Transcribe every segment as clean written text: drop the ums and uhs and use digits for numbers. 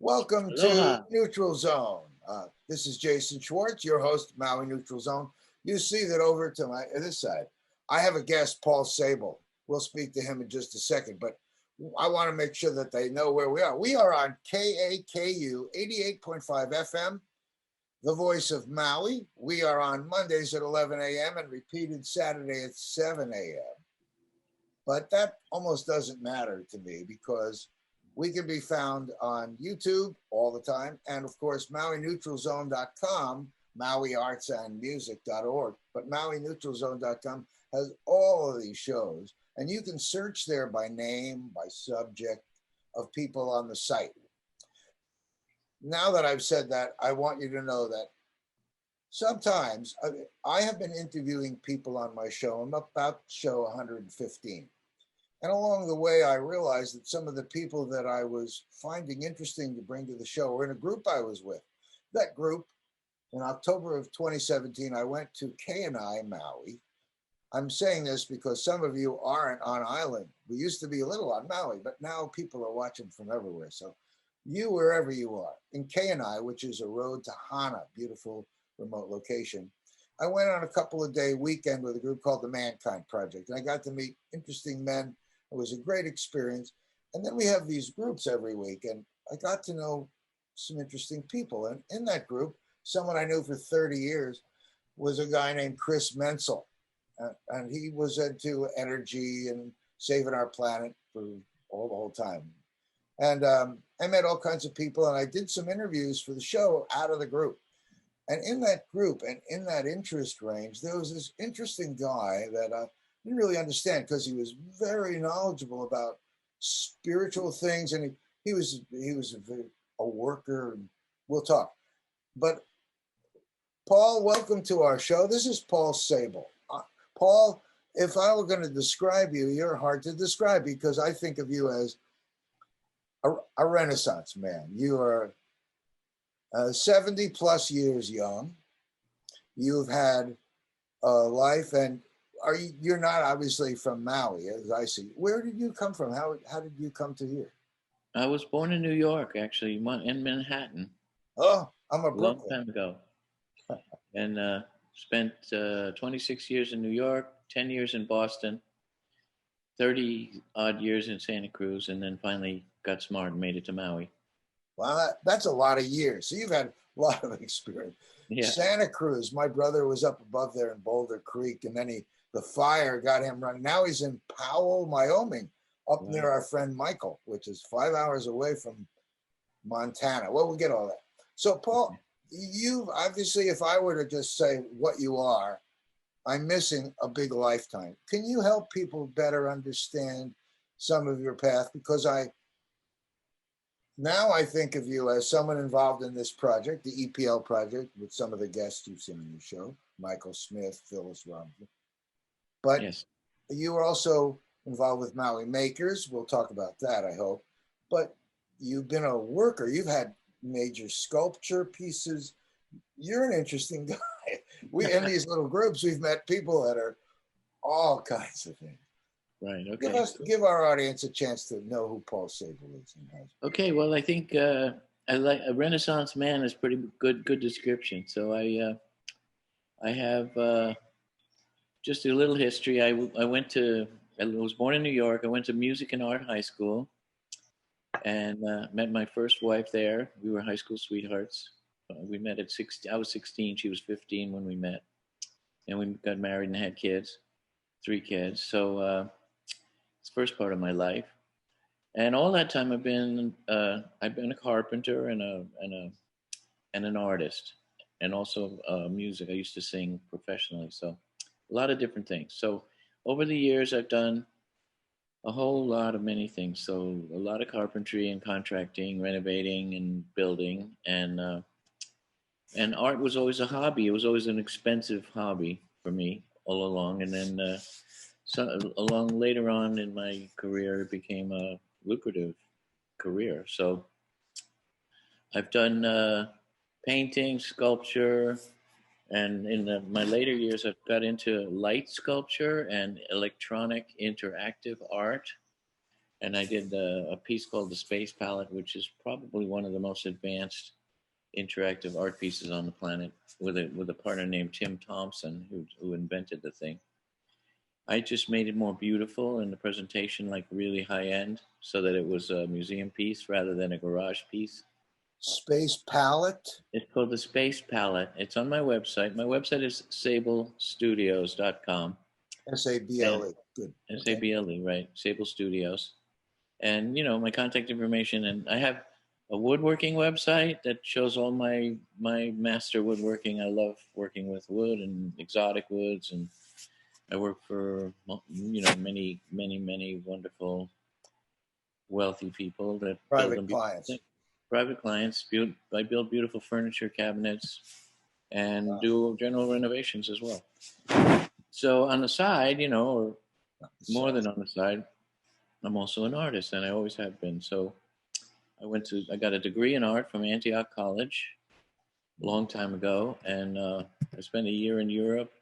Welcome to Aloha. Neutral Zone. This is Jason Schwartz, your host, Maui Neutral Zone. You see that over to this side, I have a guest, Paul Sable. We'll speak to him in just a second, but I want to make sure that they know where we are. We are on KAKU 88.5 FM, the voice of Maui. We are on Mondays at 11 a.m. and repeated Saturday at 7 a.m. But that almost doesn't matter to me because we can be found on YouTube all the time. And of course, MauiNeutralZone.com, MauiArtsAndMusic.org. But MauiNeutralZone.com has all of these shows. And you can search there by name, by subject of people on the site. Now that I've said that, I want you to know that sometimes I have been interviewing people on my show. I'm about show 115. And along the way, I realized that some of the people that I was finding interesting to bring to the show were in a group I was with. That group, in October of 2017, I went to KNI Maui. I'm saying this because some of you aren't on island. We used to be a little on Maui, but now people are watching from everywhere. So you, wherever you are, in KNI, which is a road to Hana, beautiful remote location, I went on a couple of day weekend with a group called the Mankind Project. And I got to meet interesting men. It was a great experience. And then we have these groups every week. And I got to know some interesting people. And in that group, someone I knew for 30 years was a guy named Chris Menzel. And he was into energy and saving our planet for the whole time. And I met all kinds of people. And I did some interviews for the show out of the group. And in that group and in that interest range, there was this interesting guy that I didn't really understand because he was very knowledgeable about spiritual things, and he was a worker. And we'll talk. But Paul, welcome to our show. This is Paul Sable. Paul, if I were going to describe you, you're hard to describe because I think of you as a Renaissance man. You are 70 plus years young. You've had a life, and you're not obviously from Maui, as I see. Where did you come from? How did you come to here? I was born in New York, actually, in Manhattan. Oh, I'm a long time ago, and spent 26 years in New York, 10 years in Boston, 30 odd years in Santa Cruz, and then finally got smart and made it to Maui. Wow, that's a lot of years. So you've had a lot of experience. Yeah. Santa Cruz, my brother was up above there in Boulder Creek, and then the fire got him running. Now he's in Powell, Wyoming, up near our friend Michael, which is 5 hours away from Montana. Well, we'll get all that. So, Paul, you obviously, if I were to just say what you are, I'm missing a big lifetime. Can you help people better understand some of your path? Because now I think of you as someone involved in this project, the EPL project, with some of the guests you've seen on your show, Michael Smith, Phyllis Robinson. But yes, you were also involved with MauiMakers. We'll talk about that, I hope. But you've been a worker. You've had major sculpture pieces. You're an interesting guy. In these little groups, we've met people that are all kinds of things. Right. Okay. Give our audience a chance to know who Paul Sable is. Okay. Well, I think I like a Renaissance man is pretty good description. So I have just a little history. I was born in New York. I went to music and art high school, and met my first wife there. We were high school sweethearts. We met at 16. I was 16. She was 15 when we met, and we got married and had kids, 3 kids. So. It's the first part of my life, and all that time I've been a carpenter and an artist, and also music. I used to sing professionally, so a lot of different things. So over the years, I've done a whole lot of many things. So a lot of carpentry and contracting, renovating and building, and art was always a hobby. It was always an expensive hobby for me all along, and then. So along later on in my career, it became a lucrative career. So I've done painting, sculpture, and in my later years, I've got into light sculpture and electronic interactive art. and I did a piece called the Space Palette, which is probably one of the most advanced interactive art pieces on the planet, with a partner named Tim Thompson, who invented the thing. I just made it more beautiful and the presentation like really high end, so that it was a museum piece rather than a garage piece. Space palette? It's called the Space Palette. It's on my website. My website is sablestudios.com. S-A-B-L-E. Good. S-A-B-L-E, right. Sable Studios. And, you know, my contact information. And I have a woodworking website that shows all my master woodworking. I love working with wood and exotic woods. And I work for, you know, many wonderful, wealthy people that Private clients. Private clients. I build beautiful furniture cabinets and do general renovations as well. So on the side, you know, or more than on the side, I'm also an artist, and I always have been. So I got a degree in art from Antioch College a long time ago, and I spent a year in Europe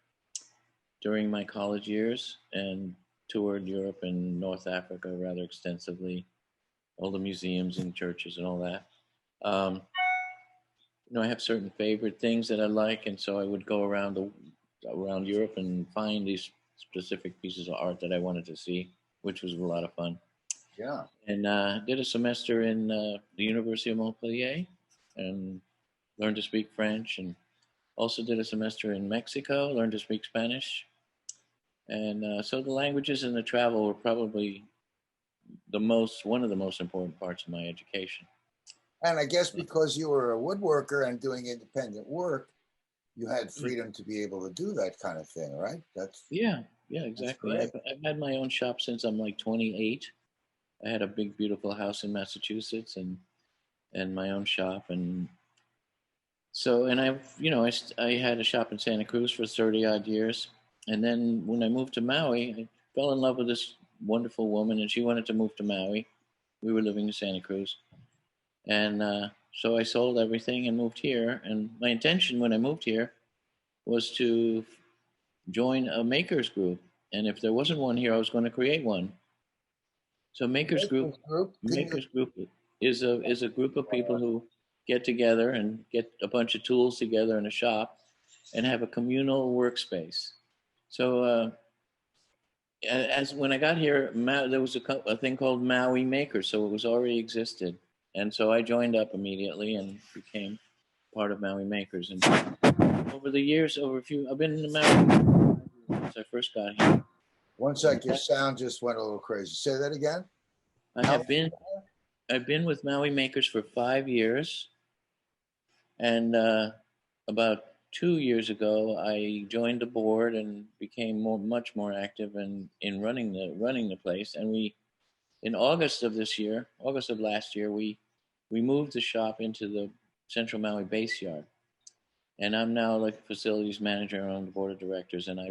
during my college years and toured Europe and North Africa rather extensively, all the museums and churches and all that. You know, I have certain favorite things that I like, and so I would go around Europe and find these specific pieces of art that I wanted to see, which was a lot of fun. Yeah. And did a semester in the University of Montpellier and learned to speak French, and also did a semester in Mexico, learned to speak Spanish. And so the languages and the travel were probably one of the most important parts of my education. And I guess because you were a woodworker and doing independent work, you had freedom to be able to do that kind of thing, right? Yeah, exactly. I've had my own shop since I'm like 28. I had a big, beautiful house in Massachusetts and my own shop. And so, and I had a shop in Santa Cruz for 30 odd years. And then when I moved to Maui, I fell in love with this wonderful woman, and she wanted to move to Maui. We were living in Santa Cruz. And so I sold everything and moved here. And my intention when I moved here was to join a makers group. And if there wasn't one here, I was going to create one. So Makers Group is a group of people who get together and get a bunch of tools together in a shop and have a communal workspace. So as when I got here, there was a thing called MauiMakers, so it was already existed, and so I joined up immediately and became part of MauiMakers. And over the years, I've been in the Maui since I first got here. One sec, your sound just went a little crazy. Say that again. I've been with MauiMakers for 5 years, and about 2 years ago, I joined the board and became much more active in running the place. And in August of last year, we moved the shop into the Central Maui base yard, and I'm now like a facilities manager on the board of directors, and I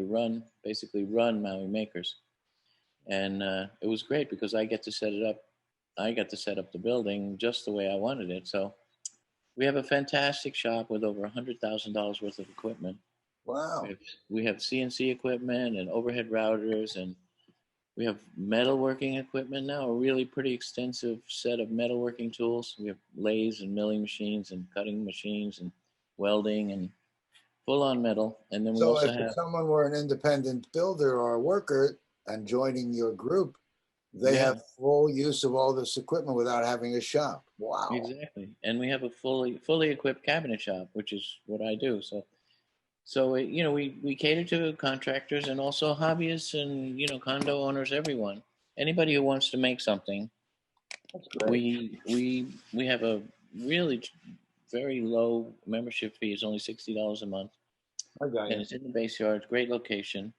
basically run MauiMakers. And it was great because I get to set it up. I got to set up the building just the way I wanted it. So we have a fantastic shop with over $100,000 worth of equipment. Wow. We have CNC equipment and overhead routers, and we have metalworking equipment now, a really pretty extensive set of metalworking tools. We have lathes and milling machines and cutting machines and welding and full-on metal. And then we also have... if someone were an independent builder or a worker and joining your group, they have full use of all this equipment without having a shop. Wow. Exactly. And we have a fully equipped cabinet shop, which is what I do. So we cater to contractors and also hobbyists and, condo owners, everyone. Anybody who wants to make something. That's great. We have a really very low membership fee. It's only $60 a month. I got you. And it's in the base yard. Great location.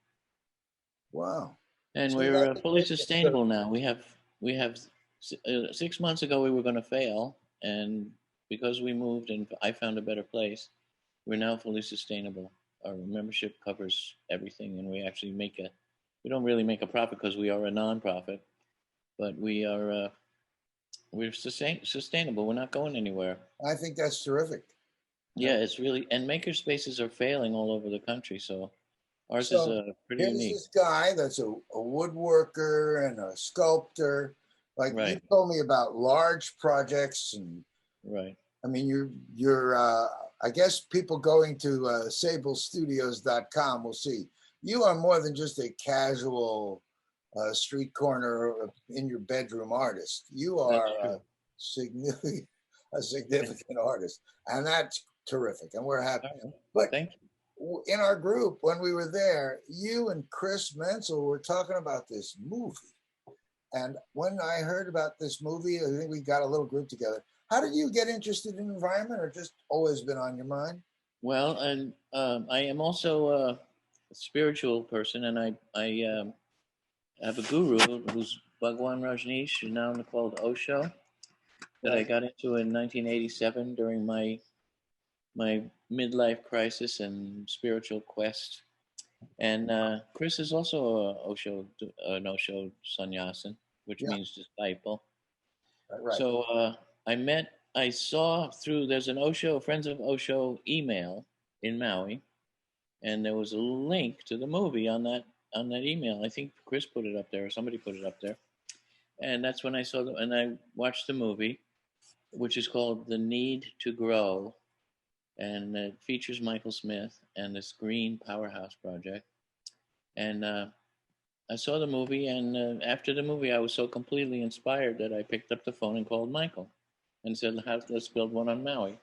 Wow. And we're fully sustainable now. We have 6 months ago we were going to fail, and because we moved and I found a better place, we're now fully sustainable. Our membership covers everything, and we actually we don't really make a profit because we are a non-profit, but we're sustainable. We're not going anywhere. I think that's terrific. Yeah, it's really, and maker spaces are failing all over the country, so ours is pretty unique. Here's this guy that's a woodworker and a sculptor. Like you Right. told me about large projects, and Right. I mean, you're I guess people going to sablestudios.com will see you are more than just a casual street corner in your bedroom artist. You That's are true. significant, a Okay. significant artist, and that's terrific, and we're happy. All right. But Thank you. in our group, when we were there, you and Chris Menzel were talking about this movie. And when I heard about this movie, I think we got a little group together. How did you get interested in environment, or just always been on your mind? Well, and I am also a spiritual person, and I have a guru who's Bhagwan Rajneesh, now called Osho, that I Right. got into in 1987 during my midlife crisis and spiritual quest. And Chris is also an Osho sannyasin, which Yeah. means disciple. Right. So I saw through, there's an Osho, Friends of Osho email in Maui, and there was a link to the movie on that email. I think Chris put it up there, or somebody put it up there. And that's when I saw and I watched the movie, which is called The Need to Grow, and it features Michael Smith and this Green Powerhouse Project. And I saw the movie, and after the movie, I was so completely inspired that I picked up the phone and called Michael and said, "Let's build one on Maui."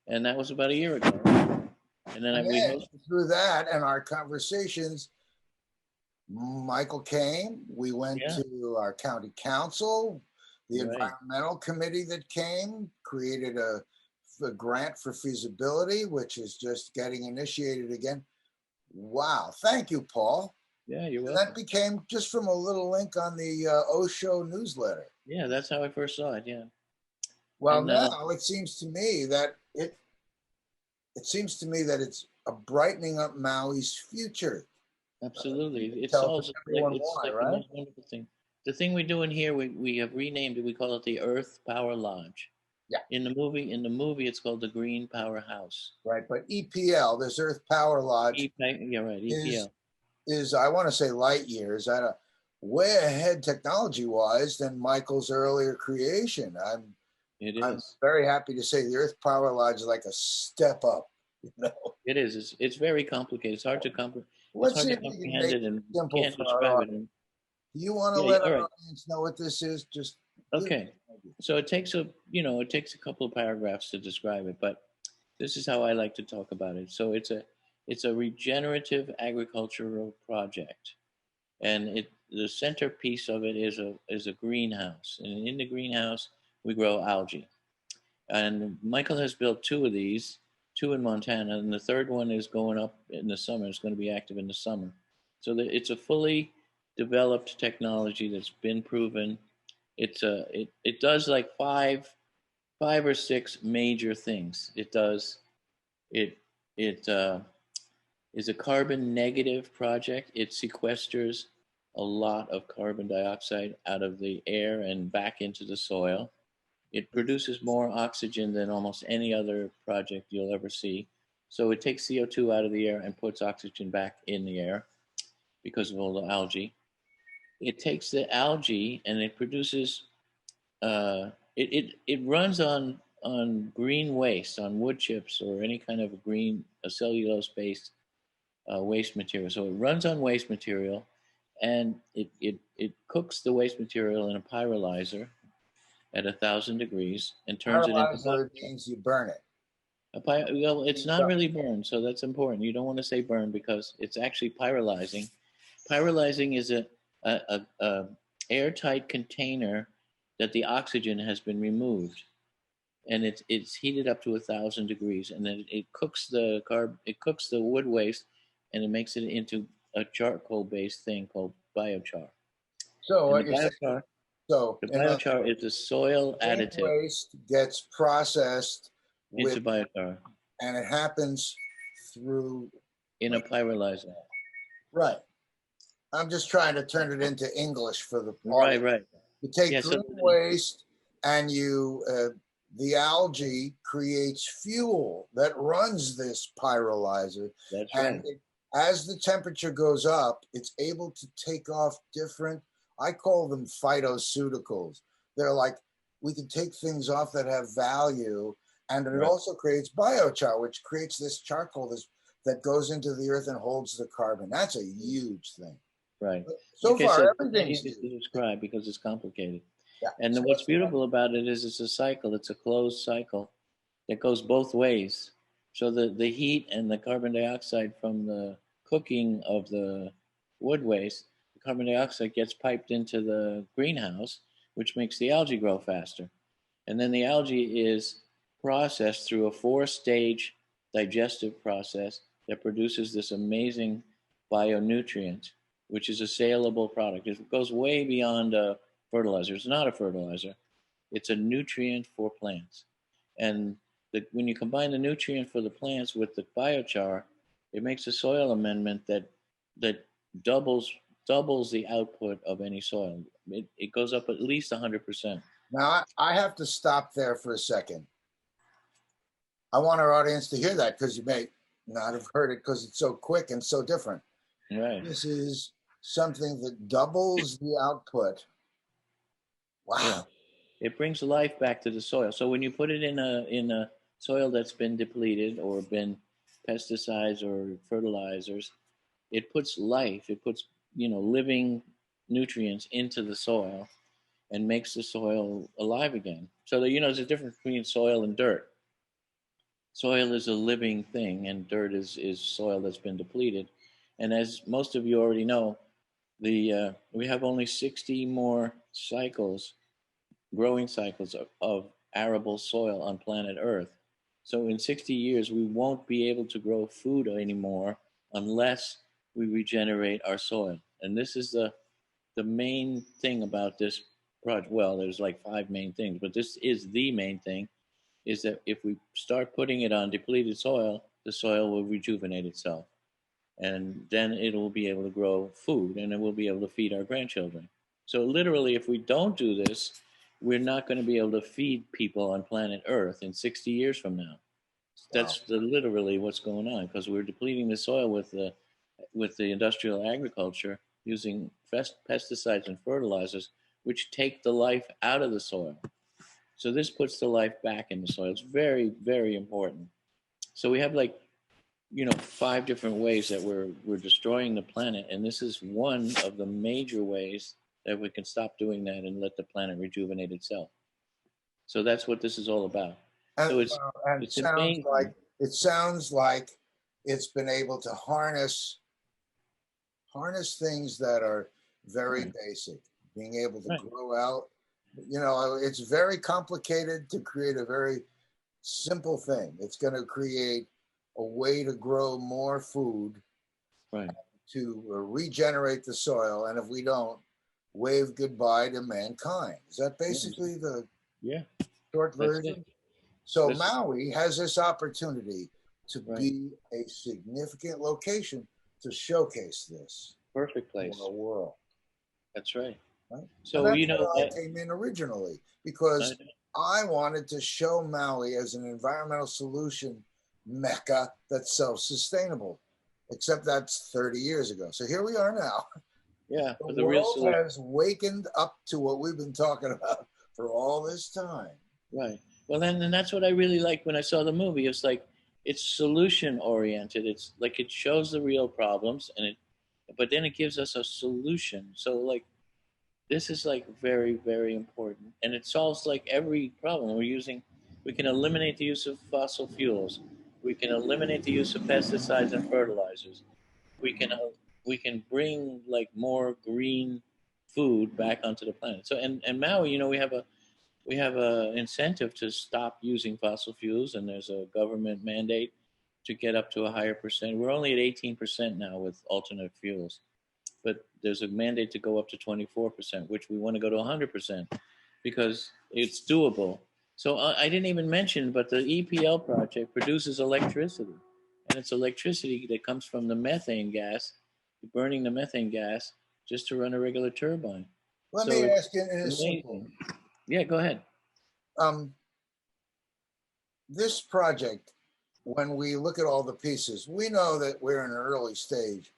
And that was about a year ago. And then And we then hosted. through that and our conversations, Michael came. We went Yeah, to our county council, the right. environmental committee that came, created a grant for feasibility, which is just getting initiated again. Wow. Thank you, Paul. Yeah, you're And that welcome. became just from a little link on the Osho newsletter. Yeah, that's how I first saw it. Yeah, Well, and now it seems to me that it seems to me that it's a brightening up Maui's future. absolutely, it Tell solves it like everyone it's why, like the right? most wonderful thing. The thing we're doing here, we have renamed it. We call it the Earth Power Lodge. Yeah, In the movie, it's called the Green Powerhouse. right. But EPL, this Earth Power Lodge, Yeah, right. is EPL. is I want to say light years at a way ahead technology wise than Michael's earlier creation. It I'm is. very happy to say the Earth Power Lodge is like a step up. You know, It is. It's very complicated. It's let's hard see to if we can make comprehend it, it and you simple can't for our describe it. audience. Do you want to Yeah. let All our right. audience know what this is? Just give it Okay. an idea. So it takes a couple of paragraphs to describe it, but this is how I like to talk about it. So it's a regenerative agricultural project, and the centerpiece of it is a greenhouse, and in the greenhouse we grow algae. And Michael has built two of these, two in Montana, and the third one is going up in the summer. It's going to be active in the summer. So it's a fully developed technology that's been proven. It does like five or six major things. It it is a carbon negative project. It sequesters a lot of carbon dioxide out of the air and back into the soil. It produces more oxygen than almost any other project you'll ever see. So it takes CO2 out of the air and puts oxygen back in the air because of all the algae. It takes the algae and it produces. It runs on green waste, on wood chips or any kind of a cellulose based waste material. So it runs on waste material, and it cooks the waste material in a pyrolyzer at 1,000 degrees and turns it into Paralyzer biochar. means you burn it. Well, it's not really burned, so that's important. You don't want to say burn because it's actually pyrolyzing. Pyrolyzing is a airtight container that the oxygen has been removed, and it's heated up to 1,000 degrees, and then it cooks it cooks the wood waste, and it makes it into a charcoal based thing called biochar. So And the what you're saying, biochar so the in other biochar words, is a soil green additive waste gets processed into with, biochar and it happens through, in a like, pyrolyzer. right. I'm just trying to turn it into English for the Right, audience. right. You take Yeah, so green waste and the algae creates fuel that runs this pyrolyzer. that's And right. as the temperature goes up, it's able to take off different I call them phytoceuticals. They're like, we can take things off that have value, and it also creates biochar, which creates this charcoal that goes into the earth and holds the carbon. That's a huge thing. Right. But so like far, I said, everything's easy to describe because it's complicated. Yeah. And then what's beautiful about it is it's a cycle. It's a closed cycle that goes both ways. So the heat and the carbon dioxide from the cooking of the wood waste, the carbon dioxide gets piped into the greenhouse, which makes the algae grow faster. And then the algae is processed through a 4-stage digestive process that produces this amazing bionutrient, which is a saleable product. It goes way beyond a fertilizer. It's not a fertilizer. It's a nutrient for plants. And when you combine the nutrient for the plants with the biochar, it makes a soil amendment that doubles the output of any soil. It goes up at least 100%. Now, I have to stop there for a second. I want our audience to hear that because you may not have heard it because it's so quick and so different. Right. This is something that doubles the output. Wow. Yeah. It brings life back to the soil. So when you put it in a soil that's been depleted or been pesticides or fertilizers, it puts life. It puts living nutrients into the soil and makes the soil alive again. So that there's a difference between soil and dirt. Soil is a living thing, and dirt is soil that's been depleted. And as most of you already know, we have only 60 more growing cycles of arable soil on planet Earth. So in 60 years, we won't be able to grow food anymore unless we regenerate our soil. And this is the main thing about this project. Well, there's like 5 main things, but this is the main thing, is that if we start putting it on depleted soil, the soil will rejuvenate itself. And then it will be able to grow food, and it will be able to feed our grandchildren. So literally, if we don't do this, we're not going to be able to feed people on planet Earth in 60 years from now. That's literally what's going on, because we're depleting the soil with the industrial agriculture using pesticides and fertilizers, which take the life out of the soil. So this puts the life back in the soil. It's very, very important. So we have 5 different ways that we're destroying the planet, and this is one of the major ways that we can stop doing that and let the planet rejuvenate itself. So that's what this is all about. And, So it sounds like it's been able to harness things that are very basic, being able to grow out. It's very complicated to create a very simple thing. It's going to create a way to grow more food, to regenerate the soil, and if we don't, wave goodbye to mankind. Is that basically the short version? So Maui has this opportunity to be a significant location to showcase this. Perfect place for the world. That's right. So I came in originally because I wanted to show Maui as an environmental solution mecca that's self-sustainable. Except that's 30 years ago. So here we are now. Yeah, the world has wakened up to what we've been talking about for all this time. Right. Well, then that's what I really liked when I saw the movie. It's like it's solution oriented. It's like it shows the real problems, but then it gives us a solution. So this is very, very important, and it solves every problem. We can eliminate the use of fossil fuels. We can eliminate the use of pesticides and fertilizers. We can bring more green food back onto the planet. So and Maui, we have a incentive to stop using fossil fuels, and there's a government mandate to get up to a higher percent. We're only at 18% now with alternate fuels, but there's a mandate to go up to 24%, which we want to go to 100% because it's doable. So I didn't even mention, but the EPL project produces electricity, and it's electricity that comes from the methane gas, burning the methane gas just to run a regular turbine. Let me ask you, and it's simple. Yeah, go ahead. This project, when we look at all the pieces, we know that we're in an early stage,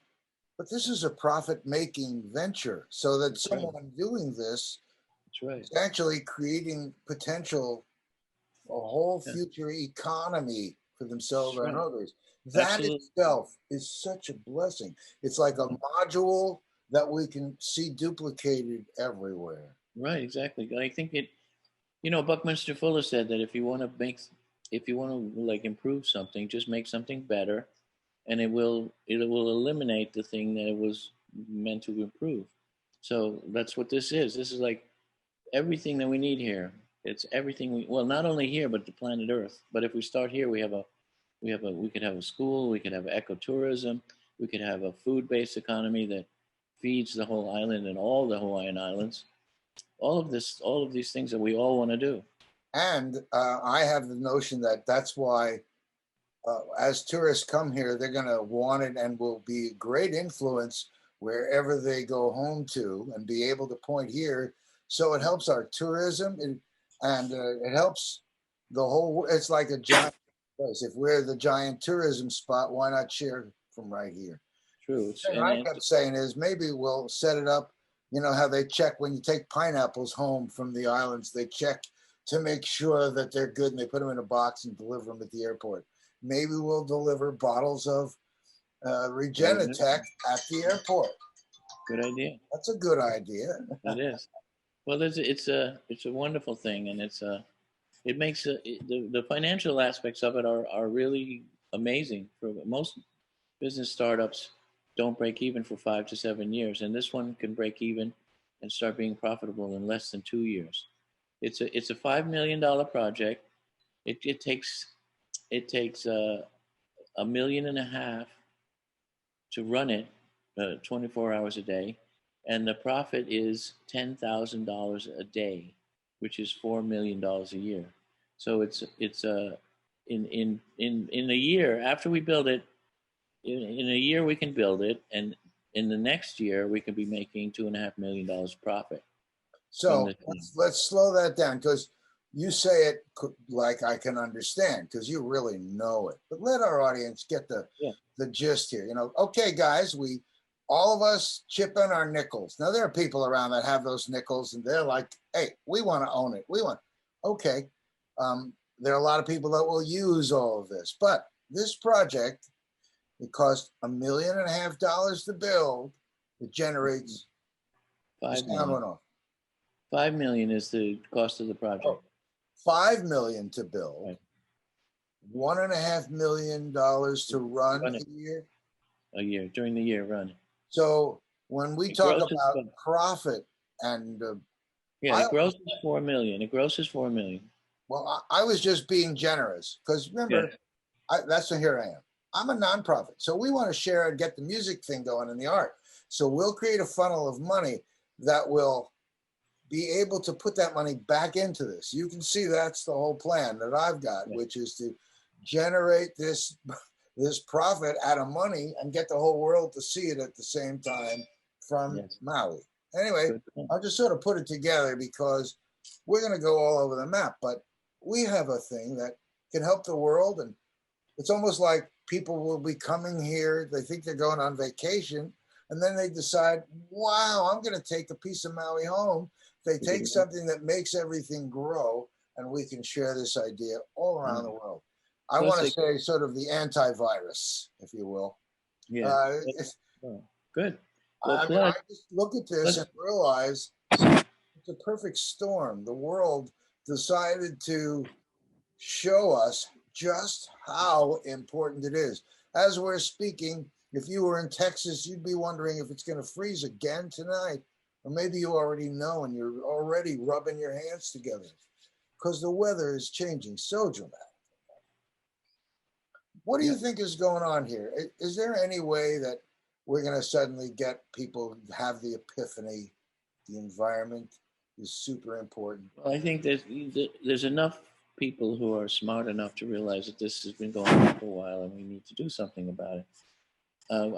But this is a profit-making venture, so that That's right. someone doing this That's right. is actually creating potential, a whole Yeah, future economy for themselves that's and right. others. That Absolutely. itself is such a blessing. It's like a module that we can see duplicated everywhere. Right, exactly. I think it, you know, Buckminster Fuller said that if you want to like improve something, just make something better, and it will eliminate the thing that it was meant to improve. So that's what this is. This is like everything that we need here. It's everything well, not only here, but the planet Earth. But if we start here, we could have a school, we could have ecotourism, we could have a food-based economy that feeds the whole island and all the Hawaiian Islands. All of these things that we all want to do. And I have the notion that that's why, as tourists come here, they're going to want it and will be a great influence wherever they go home to and be able to point here. So it helps our tourism and it helps the whole. It's like a giant place. If we're the giant tourism spot, why not share from right here? True. The thing I kept saying is maybe we'll set it up. You know how they check when you take pineapples home from the islands, they check to make sure that they're good and they put them in a box and deliver them at the airport. Maybe we'll deliver bottles of Regenitech at the airport. Good idea. That's a good idea. It is. Well, it's a wonderful thing, and it makes the financial aspects of it are really amazing. For most business startups, don't break even for 5 to 7 years, and this one can break even and start being profitable in less than 2 years. It's a $5 million project. It takes 1.5 million to run it 24 hours a day, and the profit is $10,000 a day, which is $4 million a year. So it's in a year after we build it, in a year we can build it, and in the next year we can be making $2.5 million profit from So the thing. let's slow that down because you say it like I can understand because you really know it. But let our audience get Yeah. the gist here. You know, okay, guys, we all of us chip in our nickels. Now there are people around that have those nickels and they're like, hey, we want to own it. We want, okay. There are a lot of people that will use all of this, but this project, it cost $1.5 million to build. It generates, the 5 sound million. went off. 5 million is the cost of the project. Oh, $5 million to build, Right. $1.5 million to run Run it a year. a year during the year running. So when we It talk grosses about about- profit, and Yeah, it grosses 4 million. It grosses 4 million. well, I was just being generous because remember, that's here I am. I'm a nonprofit, so we want to share and get the music thing going and the art. So we'll create a funnel of money that will be able to put that money back into this. You can see that's the whole plan that I've got, which is to generate this profit out of money and get the whole world to see it at the same time from Maui. Anyway, I'll just sort of put it together because we're going to go all over the map, but we have a thing that can help the world. And it's almost like people will be coming here. They think they're going on vacation. And then they decide, wow, I'm going to take a piece of Maui home. They take something that makes everything grow, and we can share this idea all around the world. I want to say sort of the antivirus, if you will. Yeah. Good. Well, I just look at this and realize it's a perfect storm. The world decided to show us just how important it is. As we're speaking, if you were in Texas, you'd be wondering if it's going to freeze again tonight. Or maybe you already know and you're already rubbing your hands together because the weather is changing so dramatically. What do you think is going on here? Is there any way that we're going to suddenly get people have the epiphany the environment is super important? Well, I think there's enough people who are smart enough to realize that this has been going on for a while and we need to do something about it.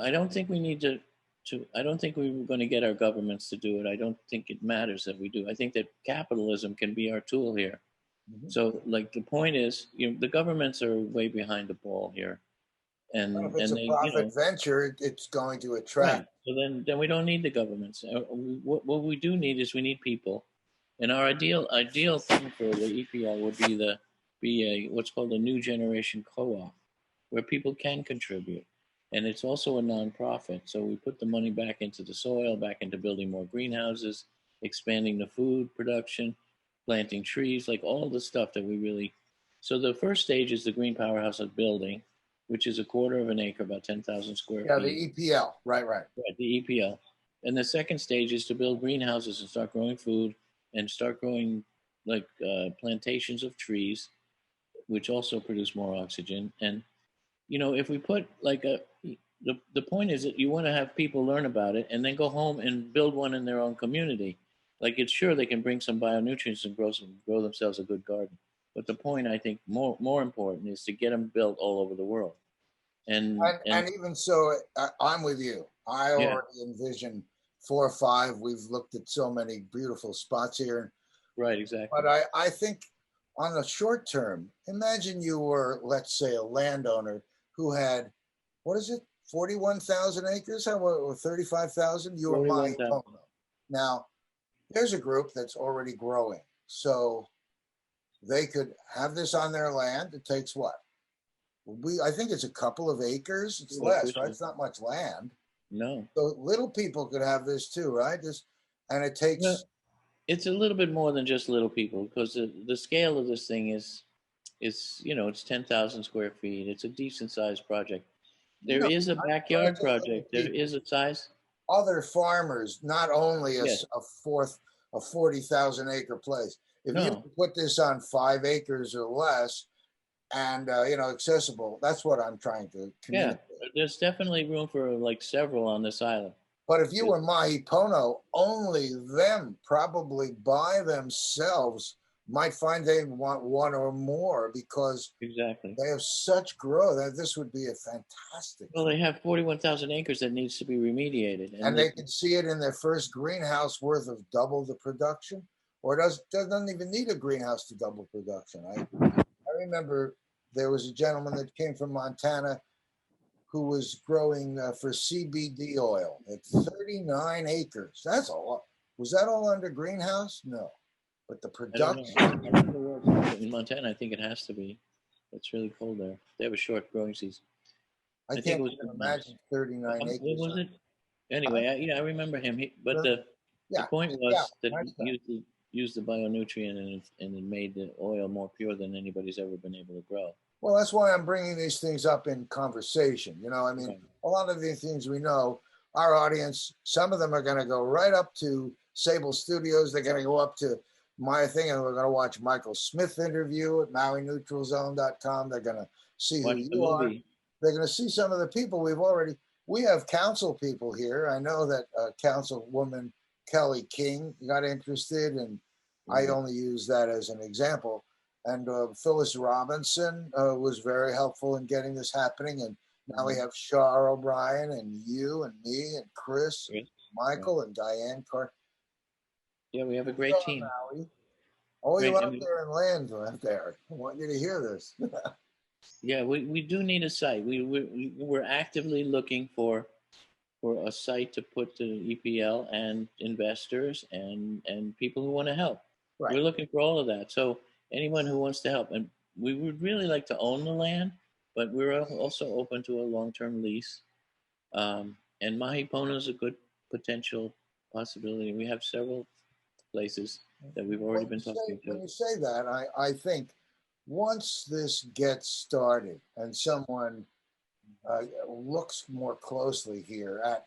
I don't think we need to I don't think we were going to get our governments to do it. I don't think it matters that we do. I think that capitalism can be our tool here. Mm-hmm. So, like, the point is, the governments are way behind the ball here. Well, if it's and a they, you profit know, venture, it's going to right. attract. So then we don't need the governments. What we do need is we need people. And our ideal thing for the EPL would be a what's called a new generation co-op, where people can contribute, and it's also a nonprofit. So we put the money back into the soil, back into building more greenhouses, expanding the food production, planting trees, like all the stuff that we really. So the first stage is the green powerhouse of building, which is a quarter of an acre, about 10,000 square Yeah, the feet. EPL, right, right. Right, the EPL. And the second stage is to build greenhouses and start growing food and start growing like plantations of trees, which also produce more oxygen. And you know, if we put like the point is that you want to have people learn about it and then go home and build one in their own community. Like it's sure they can bring some bionutrients and grow themselves a good garden. But the point I think more important is to get them built all over the world. And And even so, I'm with you. I yeah, already envision 4 or 5. We've looked at so many beautiful spots here. right, exactly. But I think on the short term, imagine you were, let's say, a landowner who had, what is it, 41,000 acres? How, or 35,000? You were 41,000. MauiPono. Now, there's a group that's already growing. So they could have this on their land. It takes what? I think it's a couple of acres. It's less, right? It's not much land. No. So little people could have this too, right? Just and it Well, takes. it's a little bit more than just little people because the scale of this thing is you know it's 10,000 square feet. It's a decent sized project. There No, is a when I backyard say little project. There people, is a size. other farmers, not only Yes. a 40,000 acre place. If you No. put this on 5 acres or less, and accessible, that's what I'm trying to Yeah. communicate. There's definitely room for like several on this island. But if you There's- were MauiPono, only them probably by themselves might find they want one or more because exactly. they have such growth that this would be a fantastic Well, thing. they have 41,000 acres that needs to be remediated, and And they can see it in their first greenhouse worth of double the production, or doesn't even need a greenhouse to double production. I remember there was a gentleman that came from Montana who was growing for CBD oil at 39 acres. That's a lot. Was that all under greenhouse? No. But the I don't know. production, I remember in Montana. I think it has to be. It's really cold there. They have a short growing season. I I think can't it was even greenhouse. imagine 39 What acres. was it? Huh? Anyway, I remember him. But Really? the Yeah, point yeah, was that nice he used the bionutrient and it made the oil more pure than anybody's ever been able to grow. Well, that's why I'm bringing these things up in conversation. I mean, Right. a lot of these things we know, our audience, some of them are going to go right up to Sable Studios. They're going to go up to my thing and we're going to watch Michael Smith interview at MauiNeutralZone.com. They're going to see who Watch the you are. movie. They're going to see some of the people we have council people here. I know that Councilwoman Kelly King got interested, and I only use that as an example. And Phyllis Robinson was very helpful in getting this happening. And now we have Shar O'Brien and you and me and Chris, and Right. Michael and Diane Carr. Yeah, we have a great team. Maui. Oh, you Great. I out mean, there in land out there. I want you to hear this. yeah, we do need a site. We're actively looking for a site to put the EPL and investors and people who want to help. Right. We're looking for all of that. So anyone who wants to help, and we would really like to own the land, but we're also open to a long-term lease. And MauiPono is a good potential possibility. We have several places that we've already been talking When to. you say that, I think once this gets started and someone looks more closely here at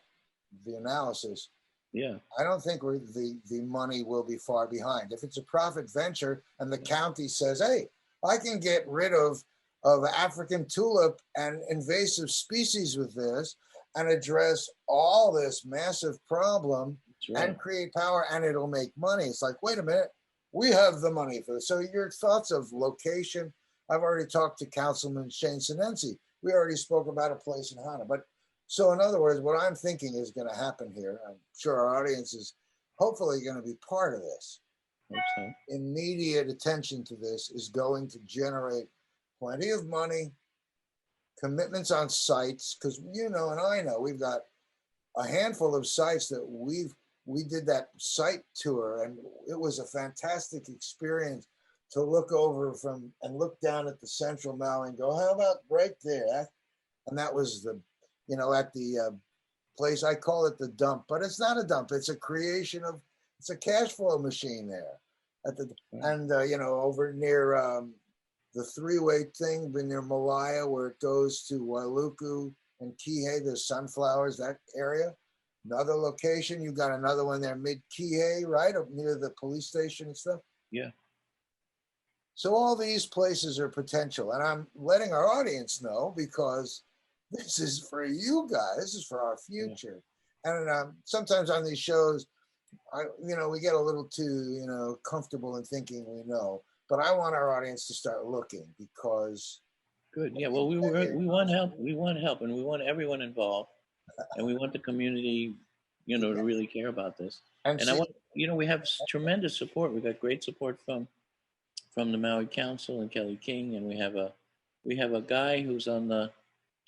the analysis, Yeah, I don't think the money will be far behind. If it's a profit venture and the county says, "Hey, I can get rid of African tulip and invasive species with this and address all this massive problem that's right. and create power, and it'll make money." It's like, wait a minute, we have the money for this. So your thoughts of location? I've already talked to Councilman Shane Sinenzi. We already spoke about a place in Hana, but so in other words, what I'm thinking is going to happen here, I'm sure our audience is hopefully going to be part of this. Hope so. Immediate attention to this is going to generate plenty of money commitments on sites, because you know and I know we've got a handful of sites that we did that site tour, and it was a fantastic experience to look over from and look down at the central Maui and go, how about right there? And that was the, you know, at the place, I call it the dump, but it's not a dump. It's a creation of, it's a cash flow machine there. At the and you know, over near the three-way thing near Malaya, where it goes to Wailuku and Kihei, there's sunflowers, that area. Another location, you got another one there, mid-Kihei, right up near the police station and stuff. Yeah. So all these places are potential, and I'm letting our audience know because this is for you guys. This is for our future. Yeah. And sometimes on these shows, you know, we get a little too, you know, comfortable in thinking we know. But I want our audience to start looking because. Good. Yeah. Well, we want help. We want help, and we want everyone involved, and we want the community, you know, to really care about this. And I want, you know, we have tremendous support. We got great support from the Maui Council and Kelly King, and we have a guy who's on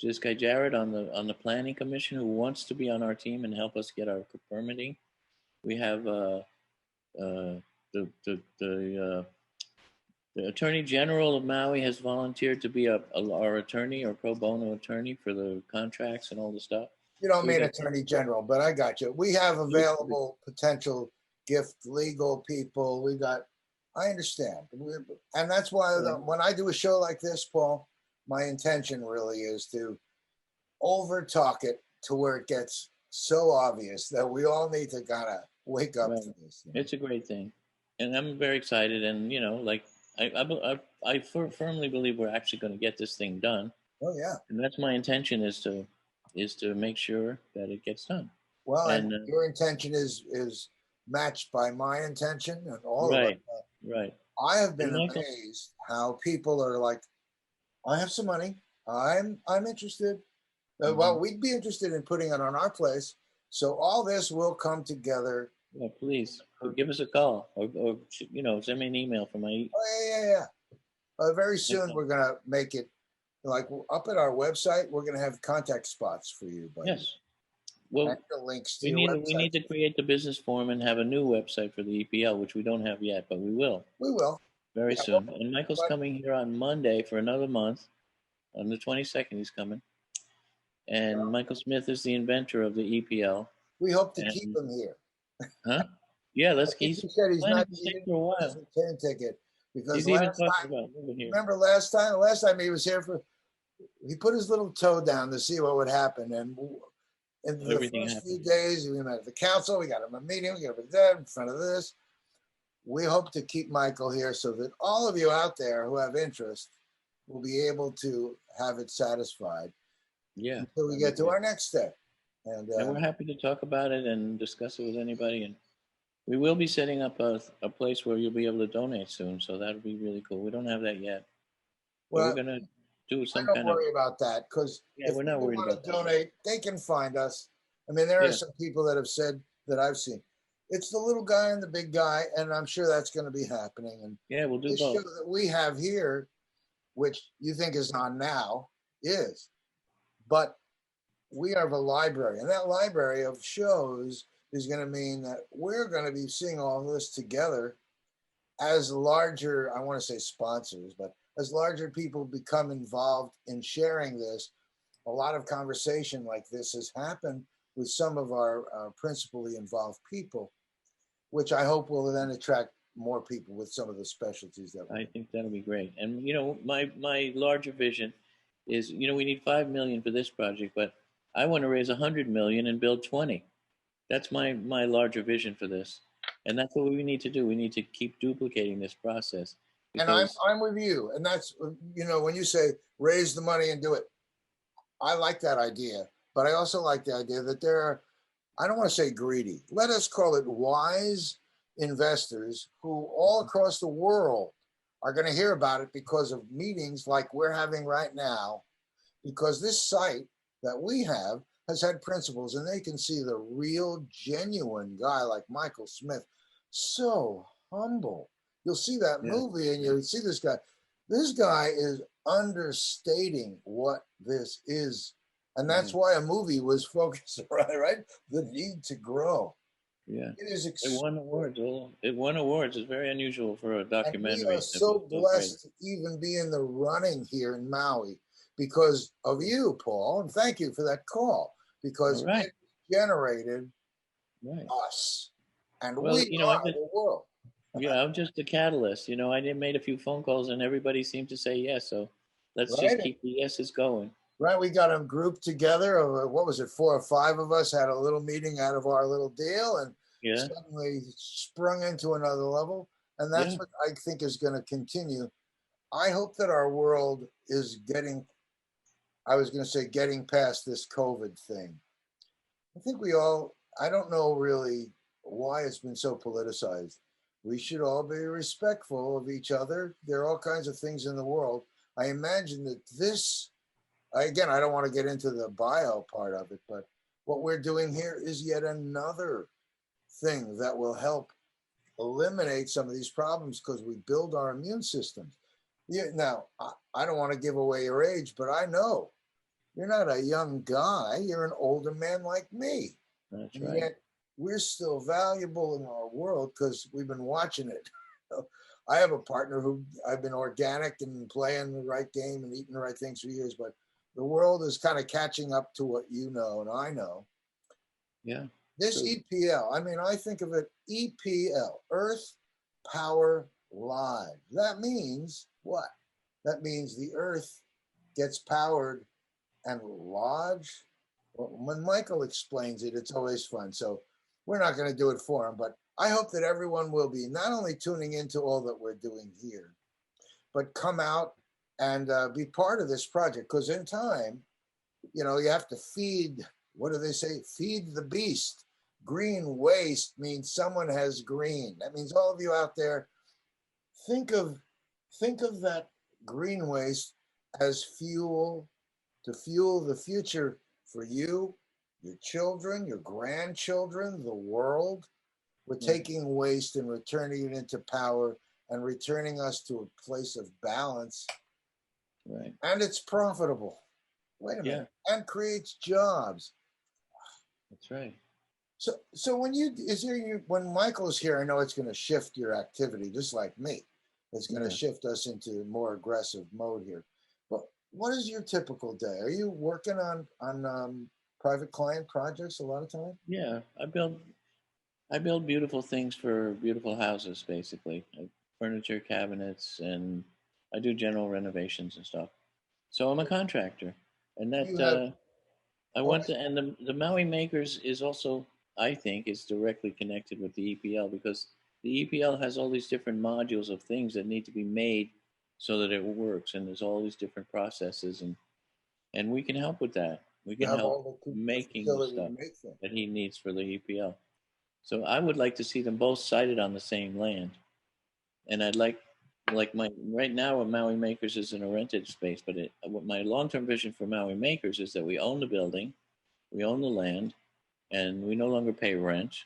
this guy Jared on the Planning Commission who wants to be on our team and help us get our permitting. We have the Attorney General of Maui has volunteered to be our attorney or pro bono attorney for the contracts and all the stuff. You don't mean Attorney General, but I got you. We have available potential gift legal people. I understand. And that's why when I do a show like this, Paul, my intention really is to over-talk it to where it gets so obvious that we all need to kind of wake up to this. You know? It's a great thing. And I'm very excited. And, you know, like, I firmly believe we're actually going to get this thing done. Oh yeah, and that's my intention is to make sure that it gets done. Well, and your intention is matched by my intention, and all of it. Right. I have been amazed how people are like, I have some money. I'm interested. Mm-hmm. Well, we'd be interested in putting it on our place. So all this will come together. Yeah, please give us a call or you know, send me an email from my. Oh yeah. Very soon we're gonna make it like up at our website. We're gonna have contact spots for you. Buddy. Yes. Well, links to we need to create the business form and have a new website for the EPL, which we don't have yet, but we will. We will very soon. And Michael's coming here on Monday for another month. On the 22nd, he's coming. And Michael Smith is the inventor of the EPL. We hope to keep him here. Huh? Yeah, let's keep. He said he's not for a while. Return ticket because he's last time, remember last time he was here he put his little toe down to see what would happen, and in the first few days we met at the council. We got him a meeting. We got him there in front of this. We hope to keep Michael here so that all of you out there who have interest will be able to have it satisfied. Yeah. Until we get to our next step. And we're happy to talk about it and discuss it with anybody. And we will be setting up a place where you'll be able to donate soon. So that'll be really cool. We don't have that yet. Well, we're going to do some kind of. Don't worry about that because if we're not worried about that. Donate, they can find us. I mean, there are some people that have said that I've seen. It's the little guy and the big guy, and I'm sure that's going to be happening. And we'll do both. The show that we have here, which you think is on now, is. But we have a library, and that library of shows is going to mean that we're going to be seeing all this together as larger, I want to say sponsors, but as larger people become involved in sharing this. A lot of conversation like this has happened with some of our principally involved people, which I hope will then attract more people with some of the specialties that I think that'll be great. And, you know, my larger vision is, you know, we need $5 million for this project, but I want to raise $100 million and build 20. That's my larger vision for this. And that's what we need to do. We need to keep duplicating this process. And I'm with you. And that's, you know, when you say raise the money and do it, I like that idea. But I also like the idea that there are, I don't want to say greedy, let us call it wise investors who all across the world are going to hear about it because of meetings like we're having right now, because this site that we have has had principles, and they can see the real, genuine guy like Michael Smith, so humble. You'll see that movie and you'll see this guy. This guy is understating what this is. And that's why a movie was focused around, right? The need to grow. Yeah. It is It won awards. Well, it won awards. It's very unusual for a and we documentary are to be so so great. blessed to even be in the running here in Maui because of you, Paul. And thank you for that call All because right. it generated Right. us. And Well, we you know, I are just the world. yeah, I'm just the catalyst. You know, I did made a few phone calls and everybody seemed to say yes. So let's just Right? keep the yeses going. Right. We got a group together of what was it, 4 or 5 of us had a little meeting out of our little deal and Yeah. suddenly sprung into another level. And that's Yeah. what I think is going to continue. I hope that our world is getting, I was going to say, getting past this COVID thing. I think we all, I don't know really why it's been so politicized. We should all be respectful of each other. There are all kinds of things in the world. I imagine that this, again, I don't want to get into the bio part of it, but what we're doing here is yet another thing that will help eliminate some of these problems because we build our immune systems. Now, I don't want to give away your age, but I know you're not a young guy. You're an older man like me. That's And right. yet we're still valuable in our world because we've been watching it. I have a partner who I've been organic and playing the right game and eating the right things for years, but the world is kind of catching up to what you know and I know. Yeah. This True. EPL, I mean, I think of it EPL, Earth Power Live. That means what? That means the Earth gets powered and lodge. When Michael explains it, it's always fun. So we're not going to do it for him, but I hope that everyone will be not only tuning into all that we're doing here, but come out and be part of this project. Because in time, you know, you have to feed, what do they say? Feed the beast. Green waste means someone has green. That means all of you out there, think of think of that green waste as fuel to fuel the future for you, your children, your grandchildren, the world. We're Yeah. taking waste and returning it into power and returning us to a place of balance. Right. And it's profitable. Wait a Yeah. minute. And creates jobs. That's right. So when you is there you when Michael's here, I know it's going to shift your activity, just like me. It's going to Yeah. shift us into more aggressive mode here. But what is your typical day? Are you working on private client projects a lot of time? Yeah. I build beautiful things for beautiful houses, basically. Furniture, cabinets, and I do general renovations and stuff. So I'm a contractor, and You that have I oh, want to. And the Maui Makers is also, I think, is directly connected with the EPL because the EPL has all these different modules of things that need to be made so that it works, and there's all these different processes, and we can help with that. We you can have help all the making the facility to stuff make them. that he needs for the EPL. So I would like to see them both sited on the same land, and I'd like my right now what Maui Makers is in a rented space, but what my long-term vision for Maui Makers is that we own the building, we own the land, and we no longer pay rent,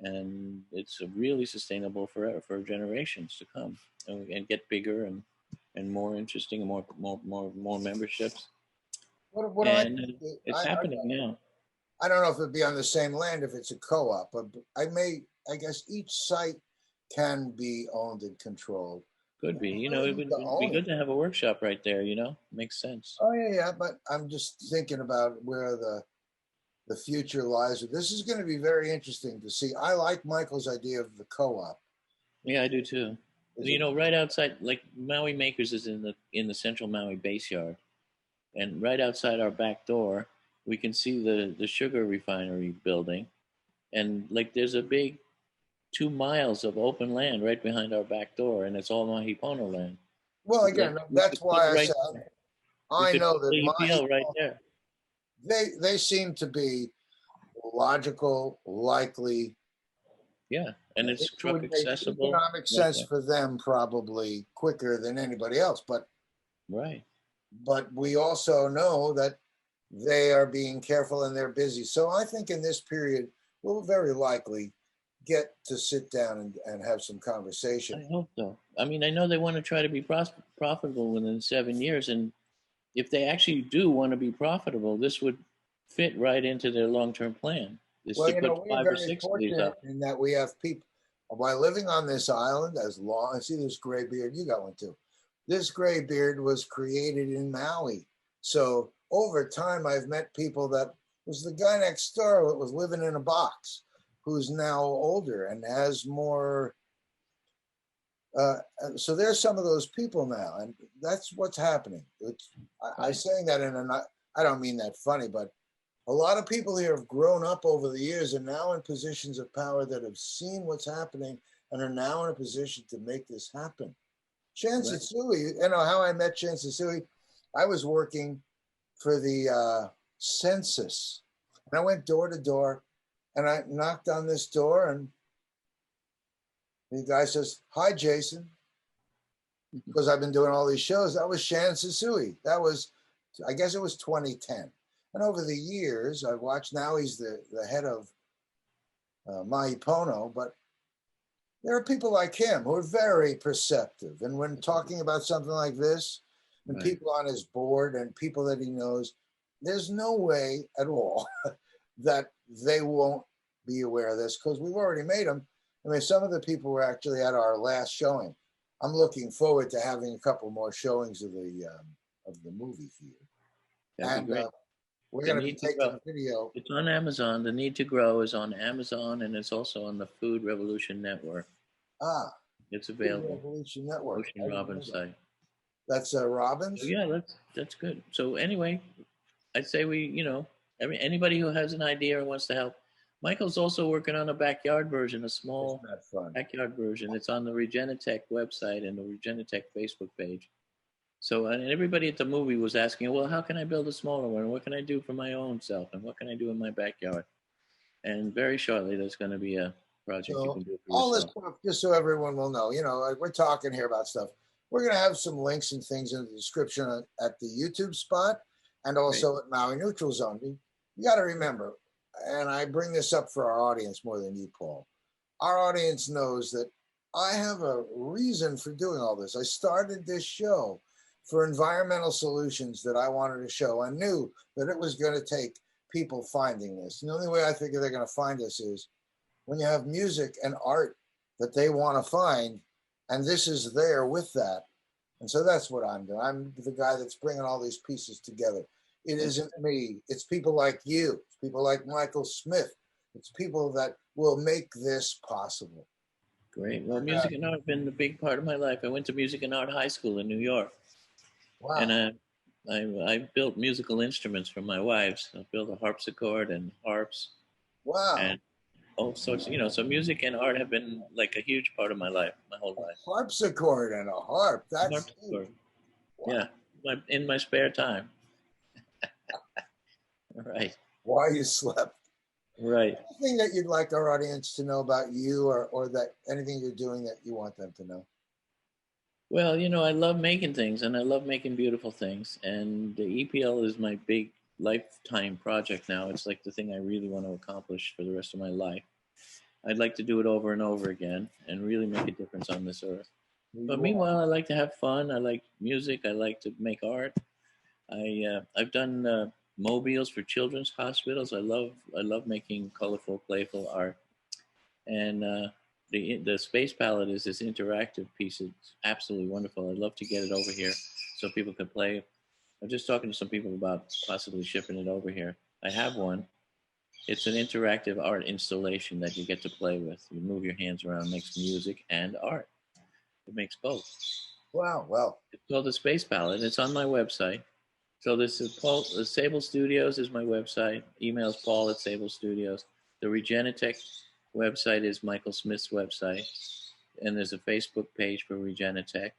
and it's really sustainable for generations to come, and get bigger and more interesting, and more memberships, What I and think, it's happening now. I don't know if it'd be on the same land if it's a co-op, but I guess each site can be owned and controlled. Could be, Who you know, really it needs would to it'd be own it? good to have a workshop right there. You know, makes sense. Oh yeah, but I'm just thinking about where the future lies. This is going to be very interesting to see. I like Michael's idea of the co-op. Yeah, I do too. Is You it? know, right outside, like Maui Makers is in the central Maui base yard, and right outside our back door, we can see the sugar refinery building, and like there's a big 2 miles of open land right behind our back door, and it's all Mahipono land. Well, Like again, we that's could put why I right said there. We I could know put that the my EPL right there. they seem to be logical, likely. Yeah, and It it's truck would make accessible. economic Right sense there. for them probably quicker than anybody else. Right. But we also know that they are being careful and they're busy. So I think in this period, we'll very likely get to sit down and have some conversation. I hope so. I mean, I know they want to try to be profitable within 7 years, and if they actually do want to be profitable, this would fit right into their long-term plan. Is Well, to you know, put we're five or very six of these fortunate up. in that we have people. By living on this island, as long I see this gray beard, you got one too. This gray beard was created in Maui. So over time, I've met people that was the guy next door that was living in a box, who's now older and has more. So there's some of those people now, and that's what's happening. I'm saying that I don't mean that funny, but a lot of people here have grown up over the years and now in positions of power that have seen what's happening and are now in a position to make this happen. Chansasui, you know how I met Chansasui? I was working for the census, and I went door to door, and I knocked on this door, and the guy says, "Hi, Jason," because I've been doing all these shows. That was Chansasui. That was, I guess it was 2010. And over the years, I've watched, now he's the head of Maui, but there are people like him who are very perceptive. And when talking about something like this, and people on his board and people that he knows, there's no way at all that they won't be aware of this, because we've already made them. I mean, some of the people were actually at our last showing. I'm looking forward to having a couple more showings of the movie here. That'd be great. We're going to be taking video. It's on Amazon. The Need to Grow is on Amazon, and it's also on the Food Revolution Network. It's available. Food Revolution Network. Ocean Robbins site. That's Robbins? So yeah, that's good. So anyway, I'd say anybody who has an idea or wants to help. Michael's also working on a backyard version, a small backyard version. It's on the Regenitech website and the Regenitech Facebook page. So, and everybody at the movie was asking, well, how can I build a smaller one? What can I do for my own self? And what can I do in my backyard? And very shortly, there's going to be a project you can do for all yourself. This stuff, just so everyone will know, we're talking here about stuff. We're going to have some links and things in the description at the YouTube spot and also at MauiNeutralZone. You got to remember, and I bring this up for our audience more than you, Paul. Our audience knows that I have a reason for doing all this. I started this show for environmental solutions that I wanted to show. I knew that it was going to take people finding this. And the only way I figure they're going to find us is when you have music and art that they want to find, and this is there with that. And so that's what I'm doing. I'm the guy that's bringing all these pieces together. It isn't me. It's people like you. It's people like Michael Smith. It's people that will make this possible. Great. Well, music and art have been a big part of my life. I went to music and art high school in New York. Wow. And I built musical instruments for my wives. I built a harpsichord and harps. Wow. And all sorts, so music and art have been like a huge part of my life, my whole life. A harpsichord and a harp. That's harpsichord. Wow. Yeah, in my spare time. Right. While you slept. Right. Anything that you'd like our audience to know about you, or that anything you're doing that you want them to know? Well, I love making things, and I love making beautiful things. And the EPL is my big lifetime project now. It's like the thing I really want to accomplish for the rest of my life. I'd like to do it over and over again and really make a difference on this earth. But meanwhile, I like to have fun. I like music. I like to make art. I've done mobiles for children's hospitals. I love making colorful, playful art. And the Space Palette is this interactive piece. It's absolutely wonderful. I'd love to get it over here so people can play. I'm just talking to some people about possibly shipping it over here. I have one. It's an interactive art installation that you get to play with. You move your hands around, it makes music and art. It makes both. Wow, well. It's called the Space Palette. It's on my website. So this is Paul Sable Studios is my website. Email's Paul at Sable Studios. The Regenitech website is Michael Smith's website, and there's a Facebook page for Regenitech.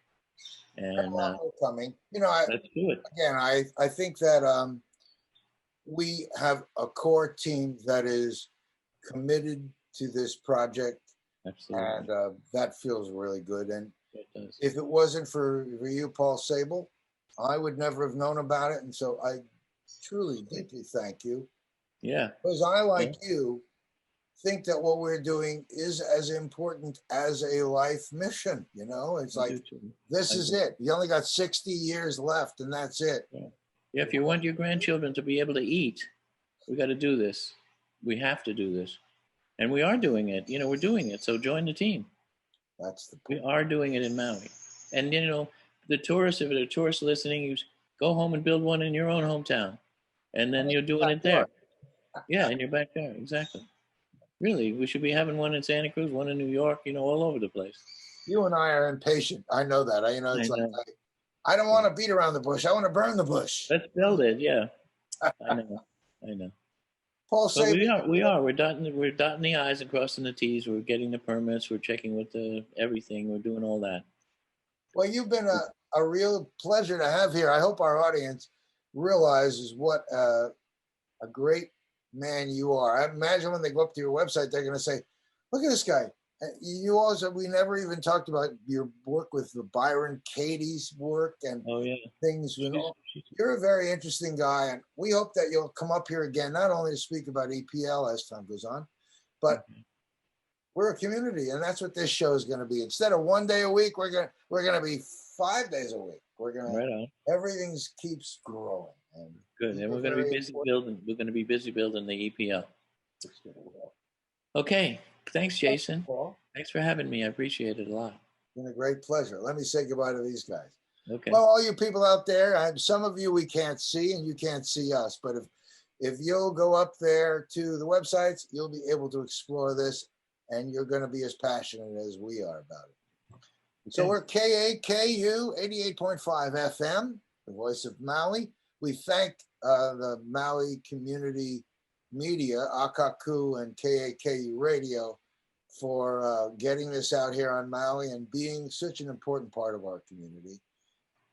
And coming, let's do it. Again, I think that we have a core team that is committed to this project. Absolutely. And that feels really good. And if it wasn't for you, Paul Sable, I would never have known about it. And so I truly, deeply thank you. Yeah. Because I, like you, think that what we're doing is as important as a life mission. You know, it's like, this is it. You only got 60 years left, and that's it. Yeah. If you want your grandchildren to be able to eat, we got to do this. We have to do this. And we are doing it. You know, we're doing it. So join the team. That's the point. We are doing it in Maui. And, you know, the tourists, if there are tourists listening, you go home and build one in your own hometown. And then you're doing it there. Yeah, in your backyard. Exactly. Really, we should be having one in Santa Cruz, one in New York, you know, all over the place. You and I are impatient. I know that. I don't want to beat around the bush. I want to burn the bush. Let's build it. Yeah. I know. Paul Sable. We are. We're dotting the I's and crossing the T's. We're getting the permits. We're checking with everything. We're doing all that. Well, you've been a real pleasure to have here. I hope our audience realizes what a great man you are. I imagine when they go up to your website, they're going to say, look at this guy. You also, we never even talked about your work with the Byron Katie's work and things. You know, you're a very interesting guy, and we hope that you'll come up here again, not only to speak about EPL as time goes on, but we're a community, and that's what this show is going to be. Instead of 1 day a week, we're gonna be 5 days a week. We're gonna everything keeps growing. And good, and we're going to be busy building. We're going to be busy building the EPL. Okay. Thanks, Jason. Paul. Thanks for having me. I appreciate it a lot. It's been a great pleasure. Let me say goodbye to these guys. Okay. Well, all you people out there, some of you we can't see and you can't see us, but if you'll go up there to the websites, you'll be able to explore this, and you're going to be as passionate as we are about it. Okay. So we're KAKU 88.5 FM, the voice of Maui. We thank the Maui community media, Akaku and KAKU Radio, for getting this out here on Maui and being such an important part of our community.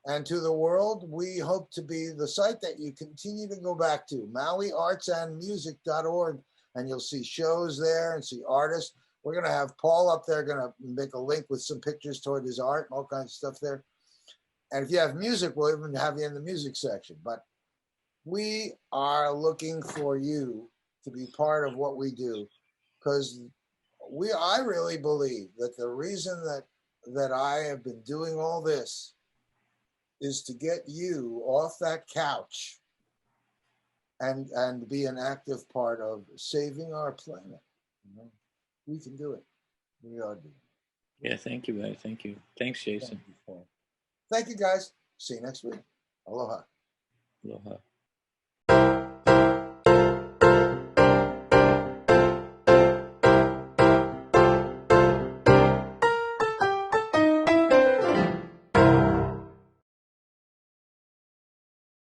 And to the world, we hope to be the site that you continue to go back to, MauiArtsAndMusic.org, and you'll see shows there and see artists. We're going to have Paul up there, going to make a link with some pictures toward his art and all kinds of stuff there. And if you have music, we'll even have you in the music section. But we are looking for you to be part of what we do, because I really believe that the reason that I have been doing all this is to get you off that couch and be an active part of saving our planet. You know, we can do it. We are doing it. Yeah, thank you, guys. Thank you. Thanks, Jason. Thank you, guys. See you next week. Aloha. Aloha.